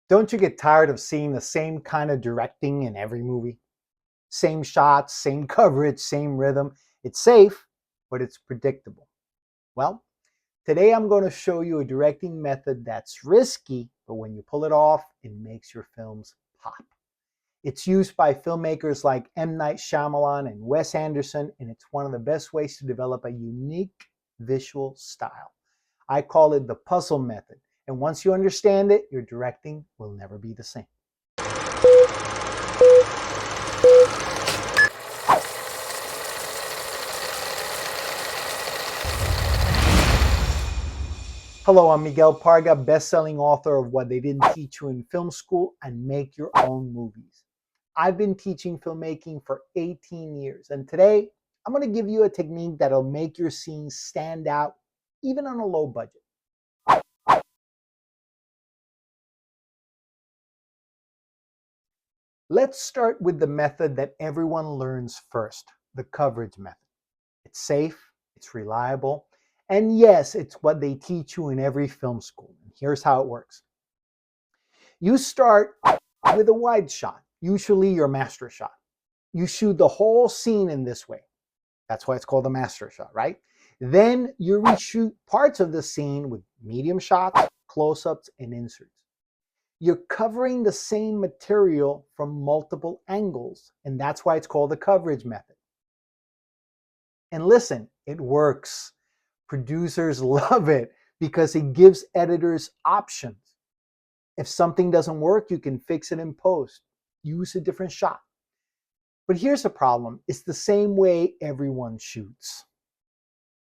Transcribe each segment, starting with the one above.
Don't you get tired of seeing the same kind of directing in every movie? Same shots, same coverage, same rhythm. It's safe, but it's predictable. Well, today I'm going to show you a directing method that's risky, but when you pull it off, it makes your films pop. It's used by filmmakers like M. Night Shyamalan and Wes Anderson, and it's one of the best ways to develop a unique visual style. I call it the puzzle method. And once you understand it, your directing will never be the same. Hello, I'm Miguel Parga, best-selling author of What They Didn't Teach You in Film School and Make Your Own Movies. I've been teaching filmmaking for 18 years, and today I'm going to give you a technique that'll make your scenes stand out even on a low budget. Let's start with the method that everyone learns first, the coverage method. It's safe, it's reliable, and yes, it's what they teach you in every film school. And here's how it works. You start with a wide shot, usually your master shot. You shoot the whole scene in this way. That's why it's called a master shot, right? Then you reshoot parts of the scene with medium shots, close-ups, and inserts. You're covering the same material from multiple angles, and that's why it's called the coverage method. And listen, it works. Producers love it because it gives editors options. If something doesn't work, you can fix it in post. Use a different shot. But here's the problem. It's the same way everyone shoots.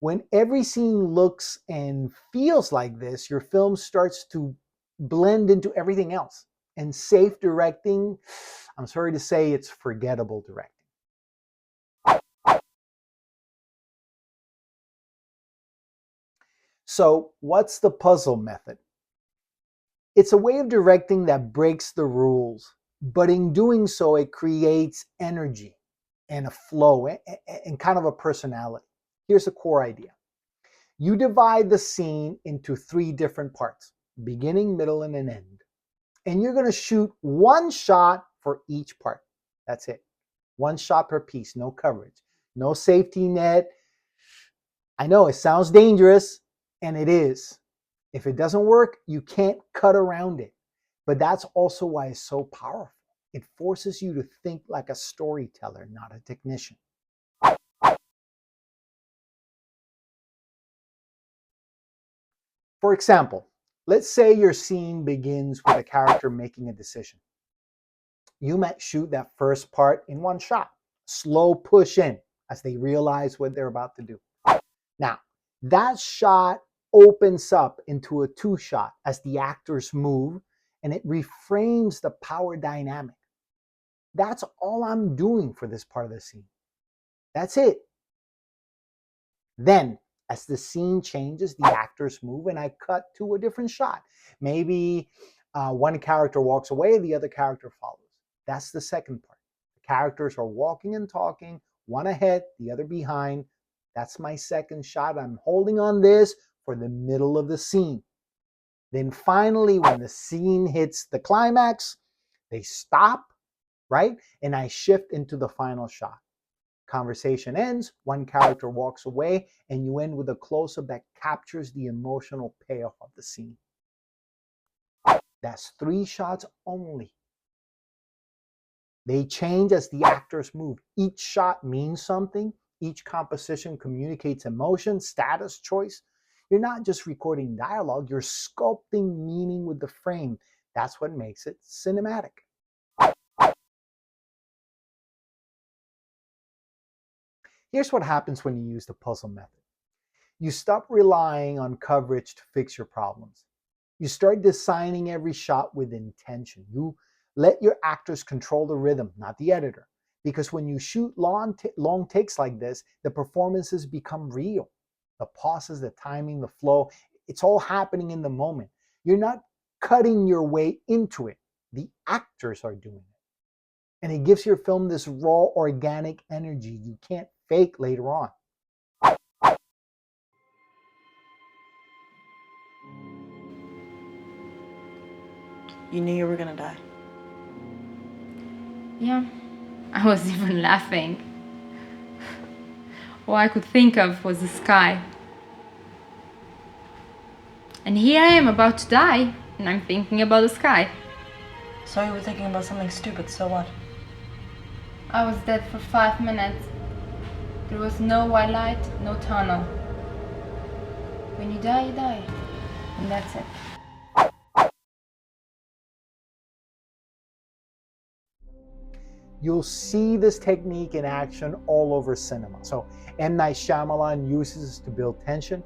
When every scene looks and feels like this, your film starts to blend into everything else. And safe directing, I'm sorry to say, it's forgettable directing. So what's the puzzle method? It's a way of directing that breaks the rules, but in doing so, it creates energy and a flow and kind of a personality. Here's the core idea. You divide the scene into 3 different parts, beginning, middle, and an end. And you're going to shoot one shot for each part. That's it. One shot per piece, no coverage, no safety net. I know it sounds dangerous, and it is. If it doesn't work, you can't cut around it. But that's also why it's so powerful. It forces you to think like a storyteller, not a technician. For example, let's say your scene begins with a character making a decision. You might shoot that first part in one shot. Slow push in as they realize what they're about to do. Now, that shot opens up into a 2-shot as the actors move, and it reframes the power dynamic. That's all I'm doing for this part of the scene. That's it. Then, as the scene changes, the actors move, and I cut to a different shot. Maybe one character walks away, the other character follows. That's the second part. The characters are walking and talking, one ahead, the other behind. That's my second shot. I'm holding on this for the middle of the scene. Then finally, when the scene hits the climax, they stop, right? And I shift into the final shot. Conversation ends, one character walks away, and you end with a close-up that captures the emotional payoff of the scene. That's 3 shots only. They change as the actors move. Each shot means something. Each composition communicates emotion, status, choice. You're not just recording dialogue, you're sculpting meaning with the frame. That's what makes it cinematic. Here's what happens when you use the puzzle method. You stop relying on coverage to fix your problems. You start designing every shot with intention. You let your actors control the rhythm, not the editor. Because when you shoot long takes like this, the performances become real. The pauses, the timing, the flow, it's all happening in the moment. You're not cutting your way into it. The actors are doing it. And it gives your film this raw, organic energy you can't fake later on. You knew you were gonna die. Yeah, I was even laughing. All I could think of was the sky. And here I am about to die, and I'm thinking about the sky. So you were thinking about something stupid, so what? I was dead for 5 minutes. There was no white light, no tunnel. When you die, you die. And that's it. You'll see this technique in action all over cinema. So M. Night Shyamalan uses it to build tension.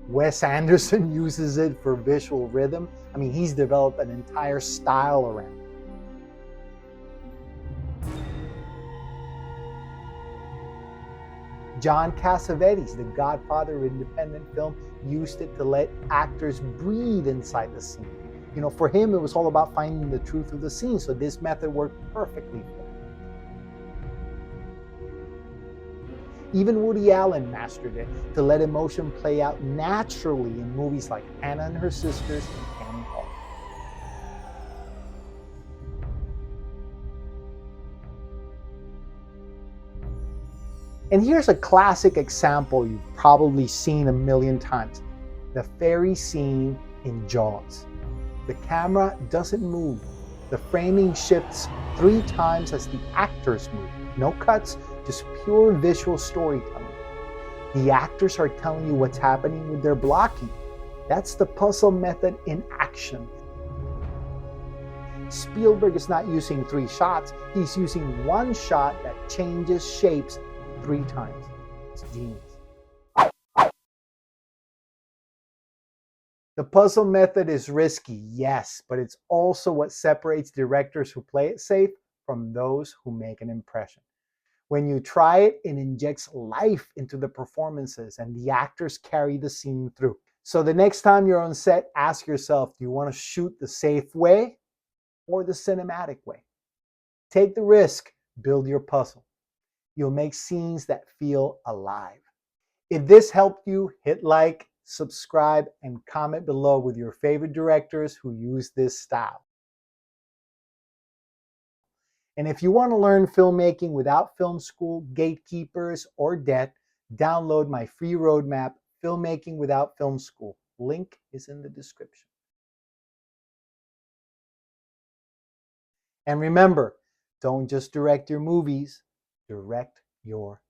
Wes Anderson uses it for visual rhythm. I mean, he's developed an entire style around it. John Cassavetes, the godfather of independent film, used it to let actors breathe inside the scene. You know, for him, it was all about finding the truth of the scene, so this method worked perfectly for him. Even Woody Allen mastered it to let emotion play out naturally in movies like Hannah and Her Sisters and Annie Hall. And here's a classic example you've probably seen a million times: the fairy scene in Jaws. The camera doesn't move. The framing shifts 3 times as the actors move. No cuts, just pure visual storytelling. The actors are telling you what's happening with their blocking. That's the puzzle method in action. Spielberg is not using 3 shots, he's using 1 shot that changes shapes 3 times. It's genius. The puzzle method is risky, yes, but it's also what separates directors who play it safe from those who make an impression. When you try it, it injects life into the performances and the actors carry the scene through. So the next time you're on set, ask yourself, do you want to shoot the safe way or the cinematic way? Take the risk, build your puzzle. You'll make scenes that feel alive. If this helped you, hit like, subscribe, and comment below with your favorite directors who use this style. And if you want to learn filmmaking without film school, gatekeepers, or debt, download my free roadmap, Filmmaking Without Film School. Link is in the description. And remember, don't just direct your movies, direct your